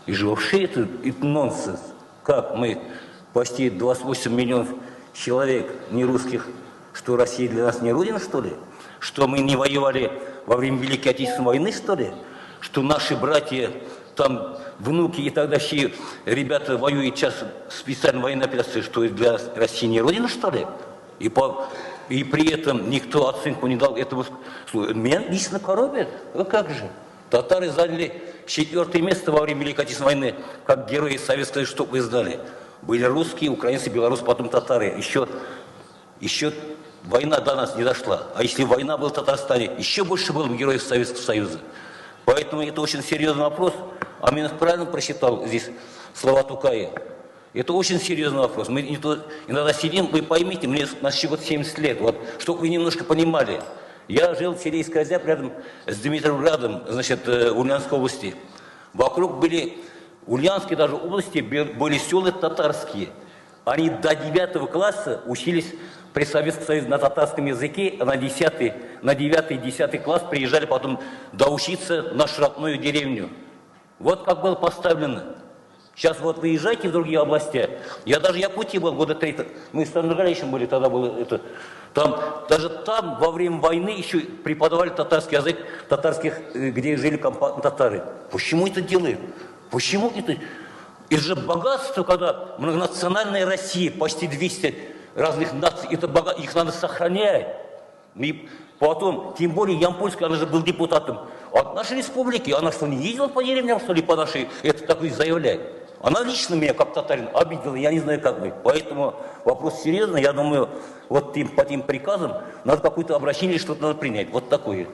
И же вообще это нонсенс. Как мы, почти 28 миллионов человек нерусских, что Россия для нас не родина, что ли? Что мы не воевали во время Великой Отечественной войны, что ли? Что наши братья, там, внуки и тогдашние ребята воюют сейчас в специальной военной операции, что для России не родина, что ли? И при этом никто оценку не дал этому. Меня лично коробит. А как же? Татары заняли 4-е место во время Великой Отечественной войны, как герои Советского Союза, что вы знали. Были русские, украинцы, белорусы, потом татары. Еще война до нас не дошла. А если война была в Татарстане, еще больше было героев Советского Союза. Поэтому это очень серьезный вопрос. А Аминов правильно прочитал здесь слова Тукая. Это очень серьезный вопрос. Мы иногда сидим, вы поймите, нас еще 70 лет, вот, чтобы вы немножко понимали. Я жил в селе Исказяб рядом с Дмитровградом, значит, Ульяновской области. Вокруг были, в Ульяновской даже области были села татарские. Они до 9 класса учились при Советском Союзе на татарском языке, а на 9-10 класс приезжали потом доучиться в нашу родную деревню. Вот как было поставлено. Сейчас вот выезжайте в другие области. Я даже в Якутии был года 3. Мы с Стандаргаличем были, тогда было это. Даже там во время войны еще преподавали татарский язык, где жили татары. Почему это делают? Почему это? Это же богатство, когда многонациональная Россия, почти 200 разных наций, это богатство, их надо сохранять. И потом, тем более Ямпольский, она же был депутатом от нашей республики. Она что, не ездила по деревням, что ли, по нашей, это такое заявляет. Она лично меня, как татарин, обидела, я не знаю, как вы. Поэтому вопрос серьезный, я думаю, вот по тем приказам надо какое-то обращение, что-то надо принять. Вот такое.